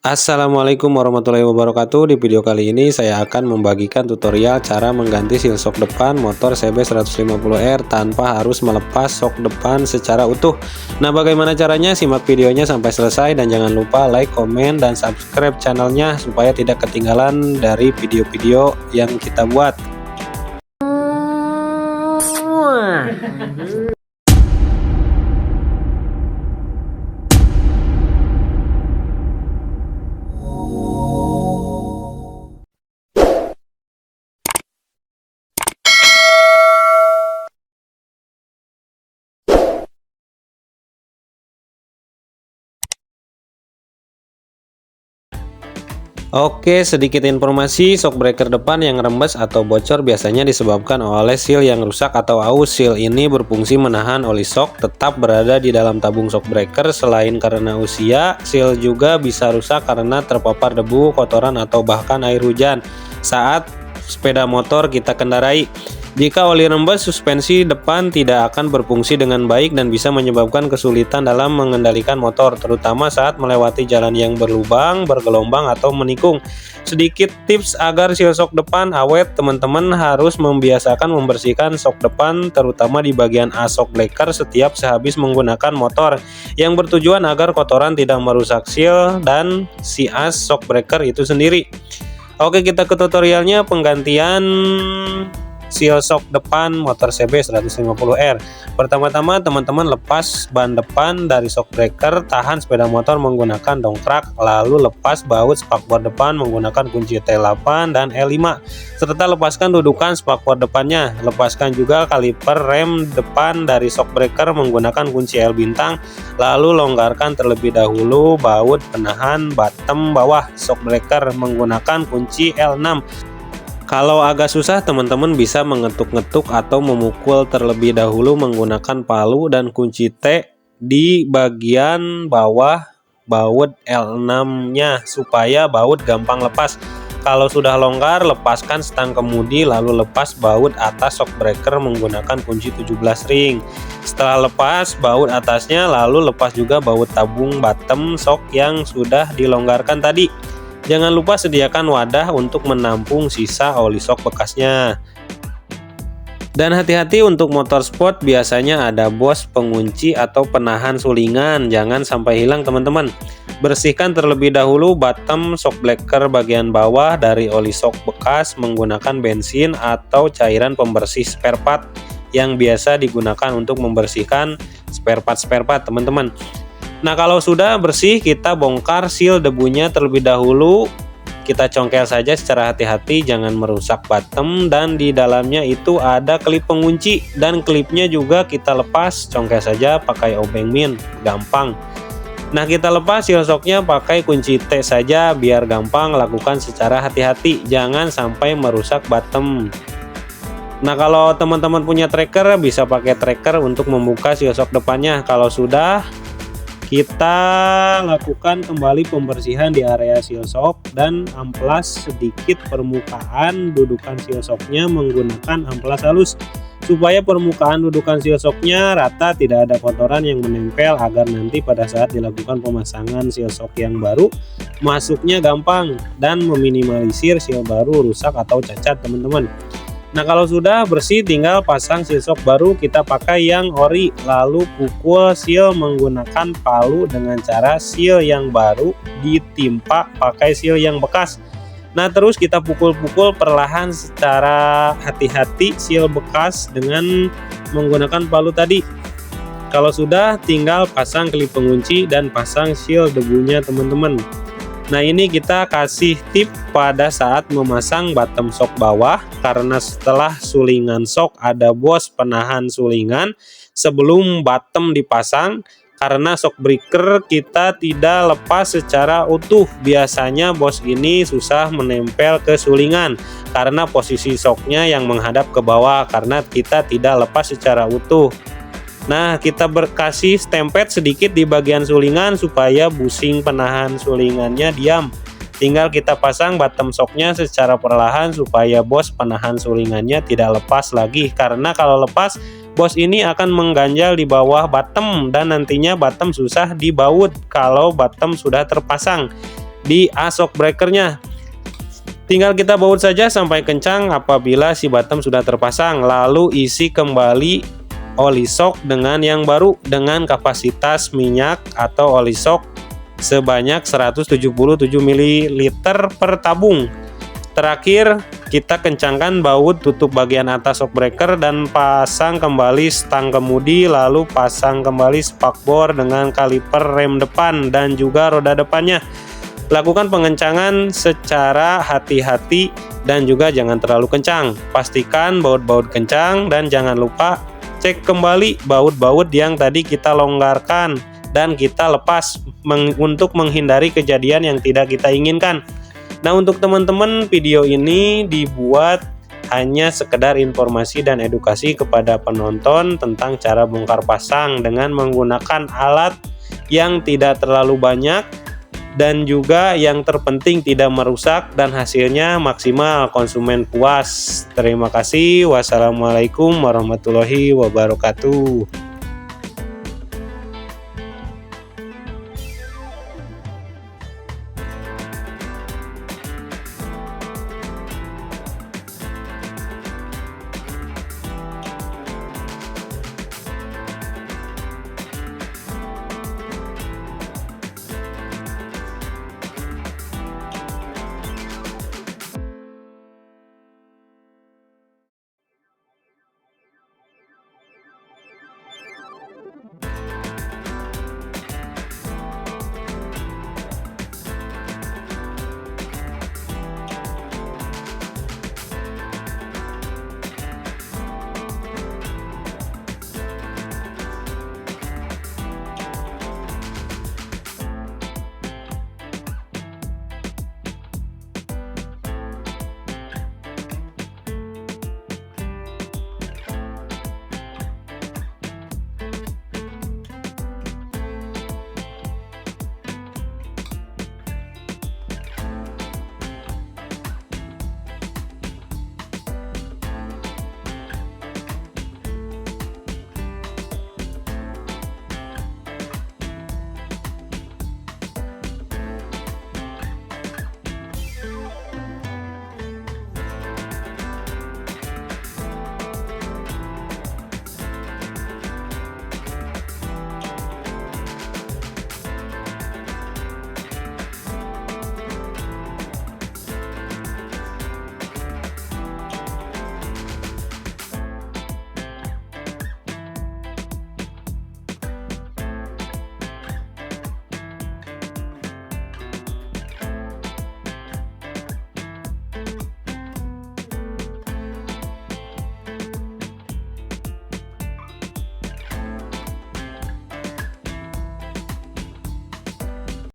Assalamualaikum warahmatullahi wabarakatuh. Di video kali ini saya akan membagikan tutorial cara mengganti seal shock depan motor CB150R tanpa harus melepas shock depan secara utuh. Nah, bagaimana caranya? Simak videonya sampai selesai dan jangan lupa like, komen, dan subscribe channelnya supaya tidak ketinggalan dari video-video yang kita buat. Oke, sedikit informasi, shock breaker depan yang rembes atau bocor biasanya disebabkan oleh seal yang rusak atau aus. Seal ini berfungsi menahan oli shock tetap berada di dalam tabung shock breaker. Selain karena usia, seal juga bisa rusak karena terpapar debu, kotoran, atau bahkan air hujan saat sepeda motor kita kendarai. Jika oli rembes, suspensi depan tidak akan berfungsi dengan baik dan bisa menyebabkan kesulitan dalam mengendalikan motor, terutama saat melewati jalan yang berlubang, bergelombang, atau menikung. Sedikit tips agar seal shock depan awet, teman-teman harus membiasakan membersihkan shock depan, terutama di bagian as shock breaker setiap sehabis menggunakan motor, yang bertujuan agar kotoran tidak merusak seal dan si as shock breaker itu sendiri. Oke, kita ke tutorialnya penggantian seal shock depan motor CB150R. Pertama-tama teman-teman lepas ban depan dari shock breaker, tahan sepeda motor menggunakan dongkrak, lalu lepas baut spakbor depan menggunakan kunci T8 dan L5, serta lepaskan dudukan spakbor depannya. Lepaskan juga kaliper rem depan dari shock breaker menggunakan kunci L bintang, lalu longgarkan terlebih dahulu baut penahan bottom bawah shock breaker menggunakan kunci L6. Kalau agak susah, teman-teman bisa mengetuk-ngetuk atau memukul terlebih dahulu menggunakan palu dan kunci T di bagian bawah baut L6-nya supaya baut gampang lepas. Kalau sudah longgar, lepaskan stang kemudi lalu lepas baut atas shock breaker menggunakan kunci 17 ring. Setelah lepas baut atasnya, lalu lepas juga baut tabung bottom shock yang sudah dilonggarkan tadi. Jangan lupa sediakan wadah untuk menampung sisa oli shock bekasnya. Dan hati-hati untuk motor sport, biasanya ada bos pengunci atau penahan sulingan, jangan sampai hilang teman-teman. Bersihkan terlebih dahulu bottom shock breaker bagian bawah dari oli shock bekas menggunakan bensin atau cairan pembersih spare part yang biasa digunakan untuk membersihkan spare part teman-teman. Nah, kalau sudah bersih, kita bongkar seal debunya terlebih dahulu. Kita congkel saja secara hati-hati, jangan merusak bottom, dan di dalamnya itu ada klip pengunci, dan klipnya juga kita lepas. Congkel saja pakai obeng min, gampang. Nah, kita lepas seal shocknya pakai kunci T saja biar gampang, lakukan secara hati-hati, jangan sampai merusak bottom. Nah, kalau teman-teman punya tracker, bisa pakai tracker untuk membuka seal shock depannya. Kalau sudah, kita lakukan kembali pembersihan di area seal shock dan amplas sedikit permukaan dudukan seal shocknya menggunakan amplas halus supaya permukaan dudukan seal shocknya rata, tidak ada kotoran yang menempel, agar nanti pada saat dilakukan pemasangan seal shock yang baru masuknya gampang dan meminimalisir seal baru rusak atau cacat teman-teman. Nah, kalau sudah bersih, tinggal pasang seal shock baru. Kita pakai yang ori, lalu pukul seal menggunakan palu dengan cara seal yang baru ditimpa pakai seal yang bekas. Nah, terus kita pukul-pukul perlahan secara hati-hati seal bekas dengan menggunakan palu tadi. Kalau sudah, tinggal pasang klip pengunci dan pasang seal debunya teman-teman. Nah, ini kita kasih tip pada saat memasang bottom shock bawah, karena setelah sulingan shock ada bos penahan sulingan sebelum bottom dipasang. Karena shock breaker kita tidak lepas secara utuh, biasanya bos ini susah menempel ke sulingan karena posisi shocknya yang menghadap ke bawah karena kita tidak lepas secara utuh. Nah, kita berkasih stempet sedikit di bagian sulingan supaya busing penahan sulingannya diam. Tinggal kita pasang bottom shocknya secara perlahan supaya bos penahan sulingannya tidak lepas lagi, karena kalau lepas bos ini akan mengganjal di bawah bottom dan nantinya bottom susah dibaut kalau bottom sudah terpasang. di as shock breakernya. Tinggal kita baut saja sampai kencang. Apabila si bottom sudah terpasang, lalu isi kembali oli shock dengan yang baru dengan kapasitas minyak atau oli shock sebanyak 177 ml per tabung. Terakhir, kita kencangkan baut tutup bagian atas shock breaker dan pasang kembali stang kemudi, lalu pasang kembali spakbor dengan kaliper rem depan dan juga roda depannya. Lakukan pengencangan secara hati-hati dan juga jangan terlalu kencang. Pastikan baut-baut kencang dan jangan lupa cek kembali baut-baut yang tadi kita longgarkan dan kita lepas untuk menghindari kejadian yang tidak kita inginkan. Nah, untuk teman-teman, video ini dibuat hanya sekedar informasi dan edukasi kepada penonton tentang cara bongkar pasang dengan menggunakan alat yang tidak terlalu banyak dan juga yang terpenting tidak merusak dan hasilnya maksimal, konsumen puas. Terima kasih. Wassalamualaikum warahmatullahi wabarakatuh.